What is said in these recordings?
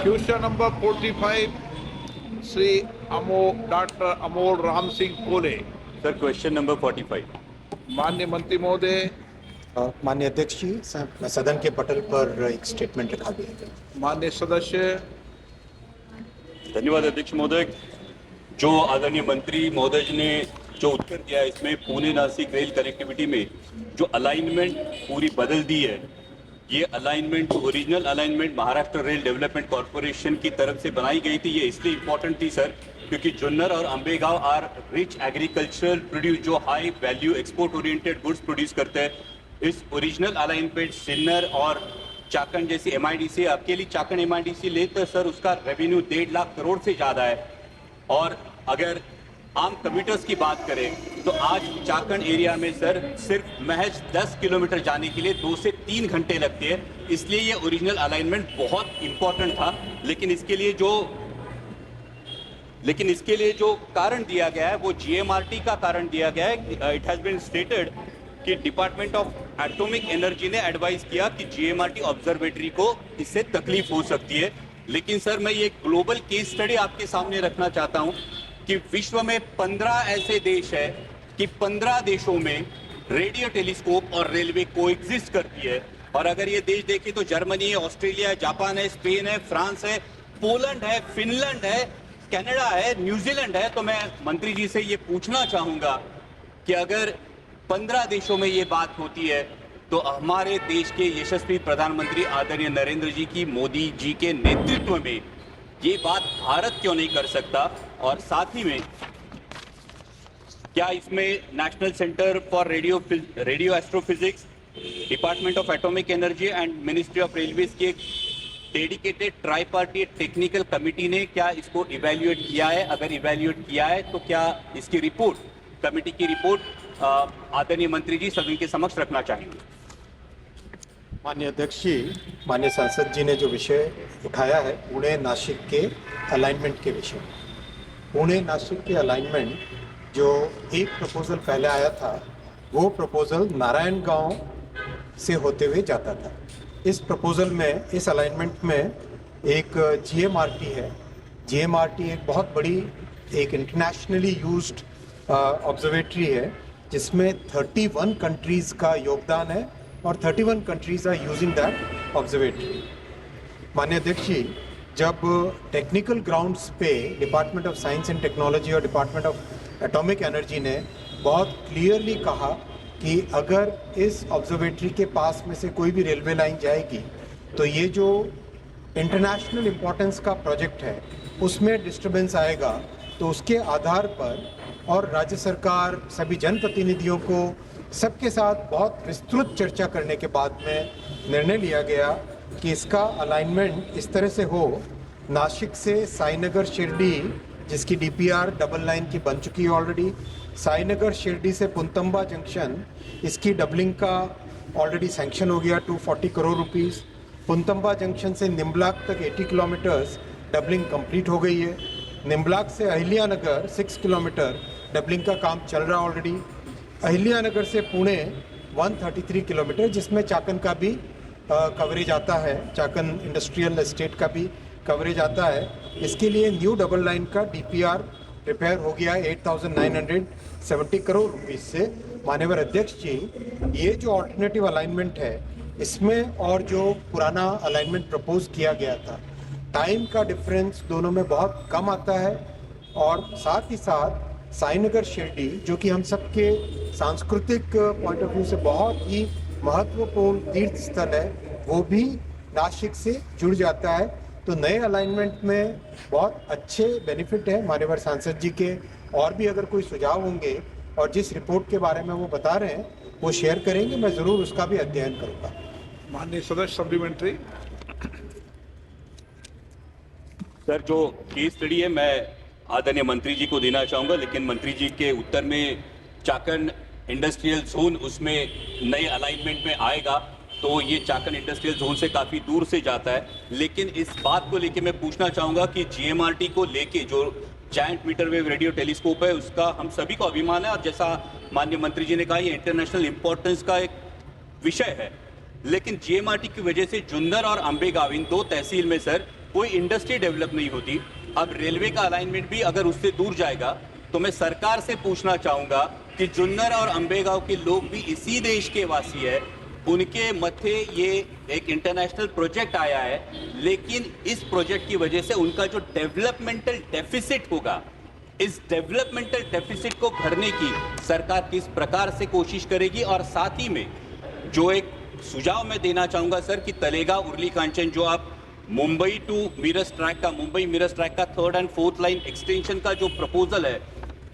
Question number 45, Sri Dr. Amol Ram Singh Kole. Sir question number 45। माननीय मंत्री महोदय, माननीय अध्यक्ष जी, सदन के पटल पर एक स्टेटमेंट रखा गया है। माननीय सदस्य, धन्यवाद अध्यक्ष महोदय। जो आदरणीय मंत्री महोदय जी ने जो उत्तर दिया है, इसमें पुणे नासिक रेल कनेक्टिविटी में जो अलाइनमेंट पूरी बदल दी है, ये alignment original alignment Maharashtra rail development corporation की तरफ से बनाई गई थी। ये इसलिए इम्पोर्टेंट थी सर क्योंकि जुन्नर और Ambegaon are rich agricultural produce, जो high value export oriented goods produce करते हैं। इस ओरिजिनल अलाइनमेंट सिन्नर और चाकण जैसी एमआईडीसी, अकेली चाकण एमआईडीसी ले तो सर उसका रेवेन्यू 1.5 लाख करोड़ से ज्यादा है। और अगर आम कम्यूटर्स की बात करें तो आज चाकण एरिया में सर सिर्फ महज 10 किलोमीटर जाने के लिए 2 से 3 घंटे लगते हैं। इसलिए ये ओरिजिनल अलाइनमेंट बहुत इंपॉर्टेंट था। लेकिन इसके लिए जो कारण दिया गया है वो जीएमआरटी का कारण दिया गया है। इट हैज बीन स्टेटेड कि डिपार्टमेंट ऑफ एटॉमिक एनर्जी ने एडवाइस किया कि जीएमआरटी ऑब्जर्वेटरी को इससे तकलीफ हो सकती है। लेकिन सर मैं ये ग्लोबल केस स्टडी आपके सामने रखना चाहता हूं कि विश्व में 15 ऐसे देश है कि 15 देशों में रेडियो टेलीस्कोप और रेलवे कोएग्जिस्ट करती है। और अगर ये देश देखें तो जर्मनी है, ऑस्ट्रेलिया है, जापान है, स्पेन है, फ्रांस है, पोलैंड है, फिनलैंड है, कनाडा है, न्यूजीलैंड है। तो मैं मंत्री जी से ये पूछना चाहूंगा कि अगर 15 देशों में ये बात होती है तो हमारे देश के यशस्वी प्रधानमंत्री आदरणीय नरेंद्र जी की, मोदी जी के नेतृत्व में ये बात भारत क्यों नहीं कर सकता? और साथ ही में क्या इसमें national centre for radio astrophysics, department of atomic energy and ministry of railways की एक डेडिकेटेड ट्राईपार्टी टेक्निकल कमिटी ने क्या इसको इवैल्यूएट किया है? अगर इवैल्यूएट किया है तो क्या इसकी रिपोर्ट, कमिटी की रिपोर्ट आदरणीय मंत्री जी सदन के समक्ष रखना चाहेंगे? माननीय अध्यक्ष जी, माननीय सांसद जी ने जो विषय उठाया है पुणे नासिक के अलाइनमेंट के विषय, पुणे नासिक के अलाइनमेंट जो एक प्रपोजल पहले आया था वो प्रपोजल नारायणगांव से होते हुए जाता था। इस प्रपोजल में, इस अलाइनमेंट में एक जीएमआरटी है। जीएमआरटी एक बहुत बड़ी, एक इंटरनेशनली यूज्ड ऑब्जर्वेटरी है जिसमें 31 कंट्रीज का योगदान है और 31 countries are using that observatory. माननीय अध्यक्ष जी, जब टेक्निकल ग्राउंड्स पे department of science and technology और डिपार्टमेंट ऑफ एटॉमिक एनर्जी ने बहुत क्लियरली कहा कि अगर इस ऑब्जर्वेटरी के पास में से कोई भी रेलवे लाइन जाएगी तो ये जो इंटरनेशनल इम्पोर्टेंस का प्रोजेक्ट है उसमें डिस्टर्बेंस आएगा, तो उसके आधार पर और राज्य सरकार, सभी जनप्रतिनिधियों को सबके साथ बहुत विस्तृत चर्चा करने के बाद में निर्णय लिया गया कि इसका अलाइनमेंट इस तरह से हो, नासिक से साईनगर शिरडी, जिसकी डीपीआर डबल लाइन की बन चुकी है ऑलरेडी, साईनगर शिरडी से पुनतंबा जंक्शन, इसकी डबलिंग का ऑलरेडी सैंक्शन हो गया 240 करोड़ रुपीस। पुनतंबा जंक्शन से निम्बलाक तक 80 किलोमीटर्स डबलिंग कंप्लीट हो गई है। निम्बलाक से अहिल्यानगर 6 किलोमीटर डबलिंग का काम चल रहा ऑलरेडी। अहिल्यानगर से पुणे 133 किलोमीटर, जिसमें चाकन का भी कवरेज आता है, चाकन इंडस्ट्रियल एस्टेट का भी कवरेज आता है। इसके लिए न्यू डबल लाइन का डीपीआर प्रिपेयर हो गया 8,970 करोड़ रुपीस से। माननीय अध्यक्ष जी, ये जो ऑल्टरनेटिव अलाइनमेंट है इसमें और जो पुराना अलाइनमेंट प्रपोज किया गया था, टाइम का डिफरेंस दोनों में बहुत कम आता है। और साथ ही साथ साईनगर शिरडी, जो कि हम सबके सांस्कृतिक पॉइंट ऑफ व्यू से बहुत ही महत्वपूर्ण तीर्थ स्थल है, वो भी नासिक से जुड़ जाता है। तो नए अलाइनमेंट में बहुत अच्छे बेनिफिट है। माननीय सांसद जी के और भी अगर कोई सुझाव होंगे और जिस रिपोर्ट के बारे में वो बता रहे हैं वो शेयर करेंगे, मैं ज़रूर उसका भी अध्ययन करूँगा। माननीय सदस्य सप्लीमेंट्री। सर जो केस स्टडी है मैं आदरणीय मंत्री जी को देना चाहूंगा, लेकिन मंत्री जी के उत्तर में चाकन इंडस्ट्रियल जोन उसमें नए अलाइनमेंट में आएगा तो ये चाकन इंडस्ट्रियल जोन से काफ़ी दूर से जाता है। लेकिन इस बात को लेके मैं पूछना चाहूँगा कि जीएमआरटी को लेके जो giant metre wave radio telescope है उसका हम सभी को अभिमान है और जैसा माननीय मंत्री जी ने कहा ये इंटरनेशनल इंपॉर्टेंस का एक विषय है। लेकिन जीएमआरटी की वजह से जुन्नर और अंबेगांव इन 2 तहसील में सर कोई इंडस्ट्री डेवलप नहीं होती। अब रेलवे का अलाइनमेंट भी अगर उससे दूर जाएगा तो मैं सरकार से पूछना चाहूंगा कि जुन्नर और अंबेगांव के लोग भी इसी देश के वासी है, उनके मथे ये एक इंटरनेशनल प्रोजेक्ट आया है, लेकिन इस प्रोजेक्ट की वजह से उनका जो डेवलपमेंटल डेफिसिट होगा, इस डेवलपमेंटल डेफिसिट को भरने की सरकार किस प्रकार से कोशिश करेगी। और साथ ही में जो एक सुझाव मैं देना चाहूंगा सर कि तलेगांव उर्ली कांचन जो आप मुंबई टू मिरज ट्रैक का, मुंबई मिरज ट्रैक का 3rd और 4th लाइन एक्सटेंशन का जो प्रपोजल है,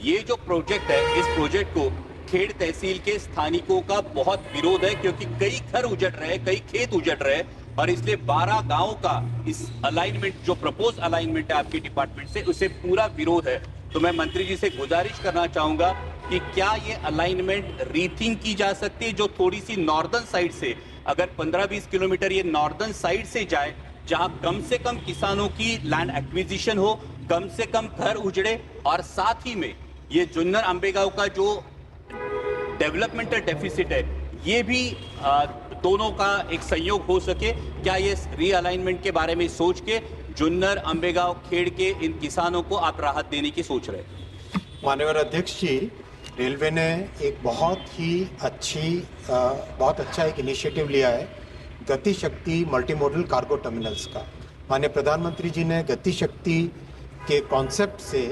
ये जो प्रोजेक्ट है, इस प्रोजेक्ट को खेड़ तहसील के स्थानिकों का बहुत विरोध है, क्योंकि कई घर उजड़ रहे हैं, कई खेत उजड़ रहे हैं, और इसलिए 12 गांवों का इस अलाइनमेंट जो प्रपोज अलाइनमेंट है आपके डिपार्टमेंट से, उसे पूरा विरोध है। तो मैं मंत्री जी से गुजारिश करना चाहूंगा कि क्या ये अलाइनमेंट रीथिंक की जा सकती है, जो थोड़ी सी नॉर्दर्न साइड से, अगर 15-20 किलोमीटर ये नॉर्दर्न साइड से जाए, जहां कम से कम किसानों की लैंड एक्विजिशन हो, कम से कम घर उजड़े, और साथ ही में ये जुन्नर अंबेगांव का जो डेवलपमेंटल डेफिसिट है, ये भी दोनों का एक संयोग हो सके। क्या ये रीअलाइनमेंट के बारे में सोच के जुन्नर अंबेगांव खेड़ के इन किसानों को आप राहत देने की सोच रहे हैं? माननीय अध्यक्ष जी, रेलवे ने एक बहुत अच्छा एक इनिशिएटिव लिया है, गति शक्ति मल्टी मॉडल कार्गो टर्मिनल्स का। माननीय प्रधानमंत्री जी ने गति शक्ति के कॉन्सेप्ट से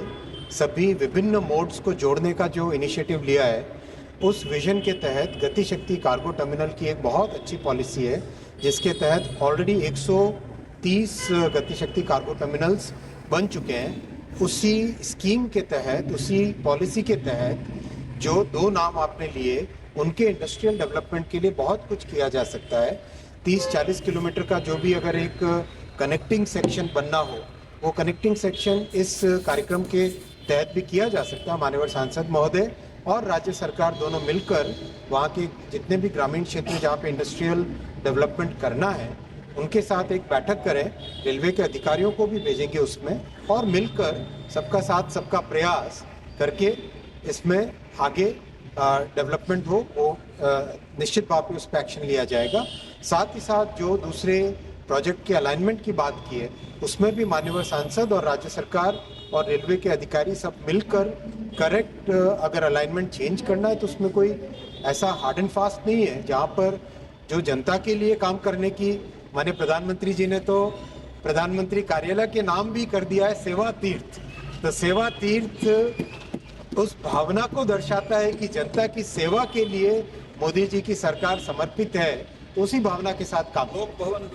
सभी विभिन्न मोड्स को जोड़ने का जो इनिशिएटिव लिया है, उस विजन के तहत गति शक्ति कार्गो टर्मिनल की एक बहुत अच्छी पॉलिसी है, जिसके तहत ऑलरेडी 130 गति शक्ति कार्गो टर्मिनल्स बन चुके हैं। उसी स्कीम के तहत, उसी पॉलिसी के तहत जो 2 नाम आपने लिए, उनके इंडस्ट्रियल डेवलपमेंट के लिए बहुत कुछ किया जा सकता है। 30-40 किलोमीटर का जो भी अगर एक कनेक्टिंग सेक्शन बनना हो, वो कनेक्टिंग सेक्शन इस कार्यक्रम के तहत भी किया जा सकता है। माननीय सांसद महोदय और राज्य सरकार दोनों मिलकर वहाँ के जितने भी ग्रामीण क्षेत्र जहाँ पे इंडस्ट्रियल डेवलपमेंट करना है, उनके साथ एक बैठक करें, रेलवे के अधिकारियों को भी भेजेंगे उसमें, और मिलकर सबका साथ सबका प्रयास करके इसमें आगे डेवलपमेंट हो, वो निश्चित भाव पे उस पर एक्शन लिया जाएगा। साथ ही साथ जो दूसरे प्रोजेक्ट के अलाइनमेंट की बात की है, उसमें भी माननीय सांसद और राज्य सरकार और रेलवे के अधिकारी सब मिलकर करेक्ट, अगर अलाइनमेंट चेंज करना है तो उसमें कोई ऐसा हार्ड एंड फास्ट नहीं है। जहाँ पर जो जनता के लिए काम करने की, माननीय प्रधानमंत्री जी ने तो प्रधानमंत्री कार्यालय के नाम भी कर दिया है सेवा तीर्थ। तो सेवा तीर्थ उस भावना को दर्शाता है कि जनता की सेवा के लिए मोदी जी की सरकार समर्पित है, तो उसी भावना के साथ काम। लोक भवन